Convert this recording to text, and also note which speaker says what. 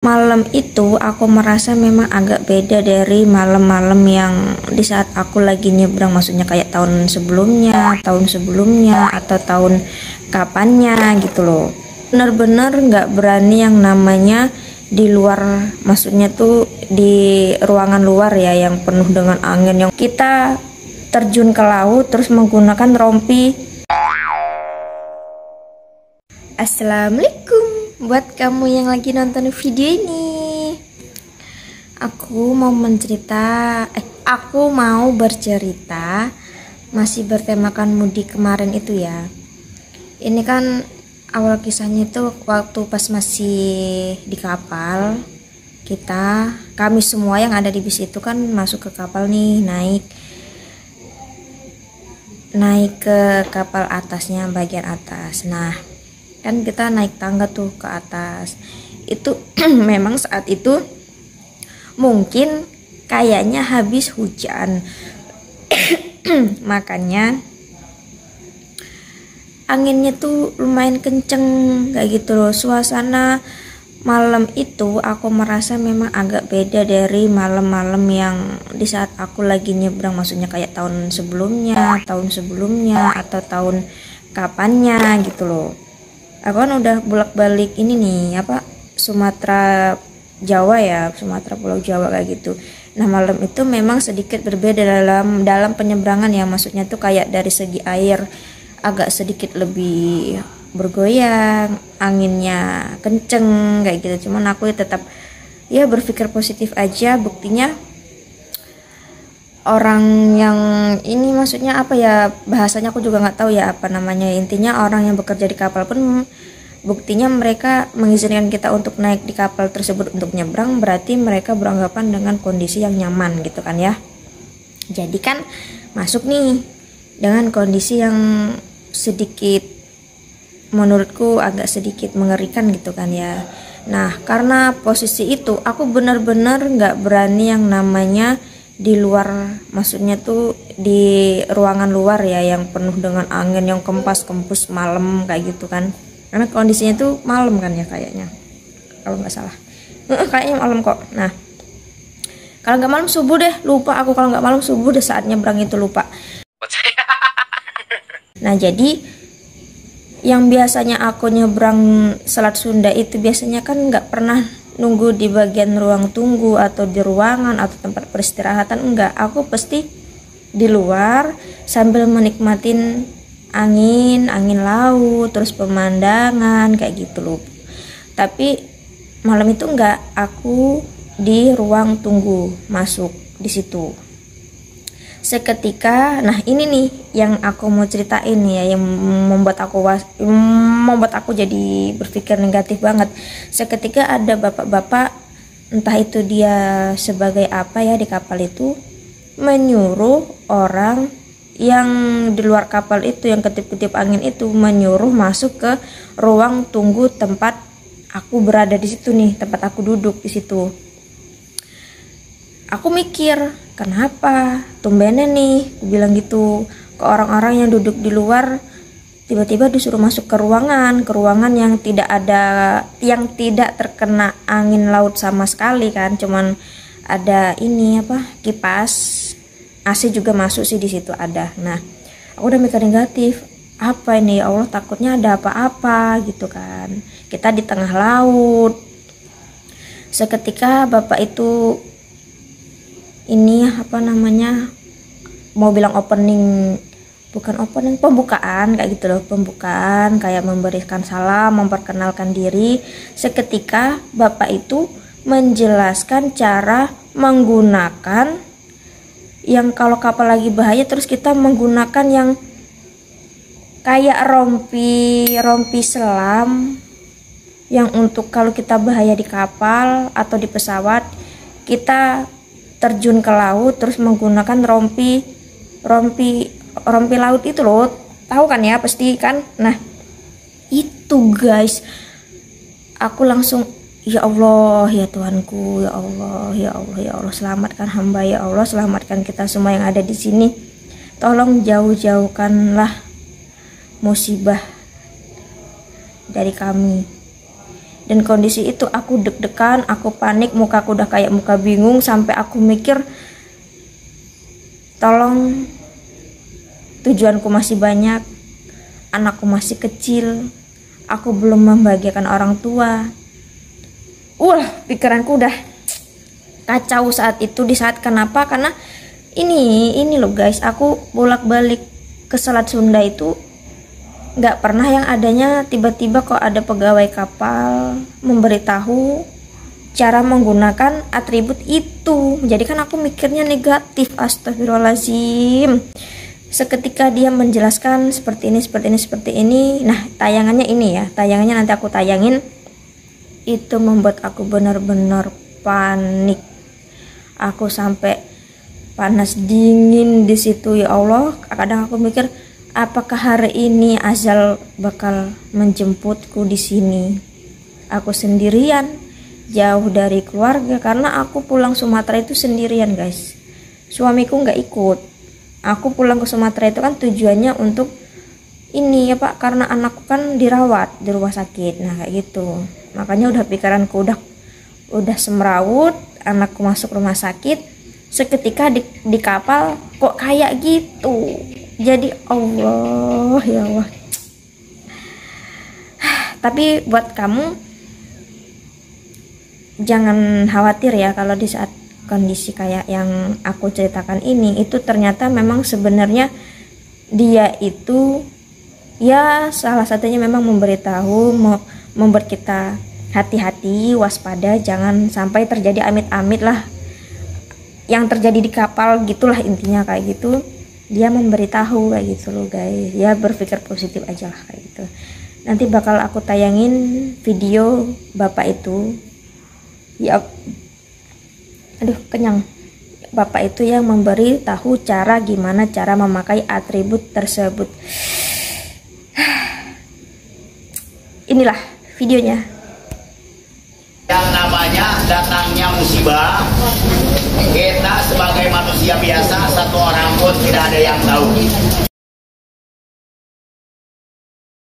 Speaker 1: Malam itu aku merasa memang agak beda dari malam-malam yang di saat aku lagi nyebrang, maksudnya kayak tahun sebelumnya atau tahun kapannya gitu loh. Bener-bener nggak berani yang namanya di luar, maksudnya tuh di ruangan luar ya, yang penuh dengan angin, yang kita terjun ke laut terus menggunakan rompi. Assalamualaikum buat kamu yang lagi nonton video ini. Aku mau bercerita masih bertemakan mudik kemarin itu ya. Ini kan awal kisahnya itu waktu pas masih di kapal. Kami semua yang ada di bis itu kan masuk ke kapal nih, naik ke kapal atasnya, bagian atas. Nah, kan kita naik tangga tuh ke atas itu. Memang saat itu mungkin kayaknya habis hujan makanya anginnya tuh lumayan kenceng kayak gitu loh. Suasana malam itu aku merasa memang agak beda dari malam-malam yang di saat aku lagi nyebrang, maksudnya kayak tahun sebelumnya atau tahun kapannya gitu loh. Aku kan udah bolak-balik ini nih Sumatera Jawa ya, Sumatera Pulau Jawa kayak gitu. Nah, malam itu memang sedikit berbeda dalam penyeberangan ya, maksudnya tuh kayak dari segi air agak sedikit lebih bergoyang, anginnya kenceng kayak gitu. Cuman aku tetap ya berpikir positif aja. Buktinya orang yang ini, maksudnya bahasanya aku juga nggak tahu ya apa namanya, intinya orang yang bekerja di kapal pun buktinya mereka mengizinkan kita untuk naik di kapal tersebut untuk nyebrang, berarti mereka beranggapan dengan kondisi yang nyaman gitu kan ya. Jadi kan masuk nih dengan kondisi yang sedikit menurutku agak sedikit mengerikan gitu kan ya. Nah, karena posisi itu aku benar-benar nggak berani yang namanya di luar, maksudnya tuh di ruangan luar ya, yang penuh dengan angin, yang kempus malam kayak gitu kan. Karena kondisinya tuh malam kan ya kayaknya, kalau nggak salah. Kayaknya malam kok. Nah, kalau nggak malam subuh deh, lupa aku. Kalau nggak malam subuh deh, saat nyebrang itu lupa. Nah, jadi yang biasanya aku nyebrang Selat Sunda itu biasanya kan nggak pernah nunggu di bagian ruang tunggu atau di ruangan atau tempat peristirahatan, enggak. Aku pasti di luar sambil menikmatin angin laut, terus pemandangan kayak gitu loh. Tapi malam itu enggak, aku di ruang tunggu, masuk di situ. Seketika, nah ini nih yang aku mau ceritain ya, yang membuat aku jadi berpikir negatif banget. Seketika ada bapak-bapak, entah itu dia sebagai apa ya di kapal itu, menyuruh orang yang di luar kapal itu, yang ketip-ketip angin itu, menyuruh masuk ke ruang tunggu tempat aku berada di situ nih, tempat aku duduk di situ. Aku mikir, kenapa tumbennya nih, aku bilang gitu ke orang-orang yang duduk di luar, tiba-tiba disuruh masuk ke ruangan yang tidak terkena angin laut sama sekali kan, cuman ada kipas, AC juga masuk sih di situ ada. Nah, aku udah mikir negatif, apa ini ya Allah, takutnya ada apa-apa gitu kan, kita di tengah laut. Seketika bapak itu mau bilang pembukaan kayak gitu loh, pembukaan kayak memberikan salam, memperkenalkan diri. Seketika bapak itu menjelaskan cara menggunakan yang kalau kapal lagi bahaya terus kita menggunakan yang kayak rompi selam, yang untuk kalau kita bahaya di kapal atau di pesawat, kita terjun ke laut terus menggunakan rompi laut itu loh, tahu kan ya pasti kan. Nah itu guys, aku langsung, ya Allah, ya Tuhanku, ya Allah, ya Allah, ya Allah, selamatkan hamba, ya Allah, selamatkan kita semua yang ada di sini. Tolong jauh-jauhkanlah musibah dari kami. Dan kondisi itu aku deg-degan, aku panik, mukaku udah kayak muka bingung, sampai aku mikir, tolong, tujuanku masih banyak, anakku masih kecil, aku belum membahagiakan orang tua. Pikiranku udah kacau saat itu. Di saat kenapa? Karena ini loh guys, aku bolak-balik ke Selat Sunda itu nggak pernah yang adanya tiba-tiba kok ada pegawai kapal memberitahu cara menggunakan atribut itu. Jadi kan aku mikirnya negatif, astagfirullahaladzim. Seketika dia menjelaskan seperti ini. Nah, tayangannya ini ya, tayangannya nanti aku tayangin. Itu membuat aku benar-benar panik. Aku sampai panas dingin di situ, ya Allah. Kadang aku mikir, apakah hari ini azal bakal menjemputku di sini? Aku sendirian, jauh dari keluarga, karena aku pulang Sumatera itu sendirian guys. Suamiku nggak ikut. Aku pulang ke Sumatera itu kan tujuannya untuk ini ya Pak, karena anakku kan dirawat di rumah sakit. Nah kayak gitu. Makanya udah pikiranku udah semrawut, anakku masuk rumah sakit. Seketika di kapal kok kayak gitu. Jadi Allah, ya Allah. Tapi buat kamu jangan khawatir ya, kalau di saat kondisi kayak yang aku ceritakan ini, itu ternyata memang sebenarnya dia itu ya salah satunya memang memberitahu, membuat kita hati-hati, waspada, jangan sampai terjadi amit-amit lah yang terjadi di kapal gitulah, intinya kayak gitu. Dia memberitahu kayak gitu loh guys, ya berpikir positif aja lah kayak gitu. Nanti bakal aku tayangin video bapak itu ya, aduh kenyang, bapak itu yang memberi tahu gimana cara memakai atribut tersebut. Inilah videonya.
Speaker 2: Yang namanya datangnya musibah, kita sebagai manusia biasa, satu orang pun tidak ada yang tahu.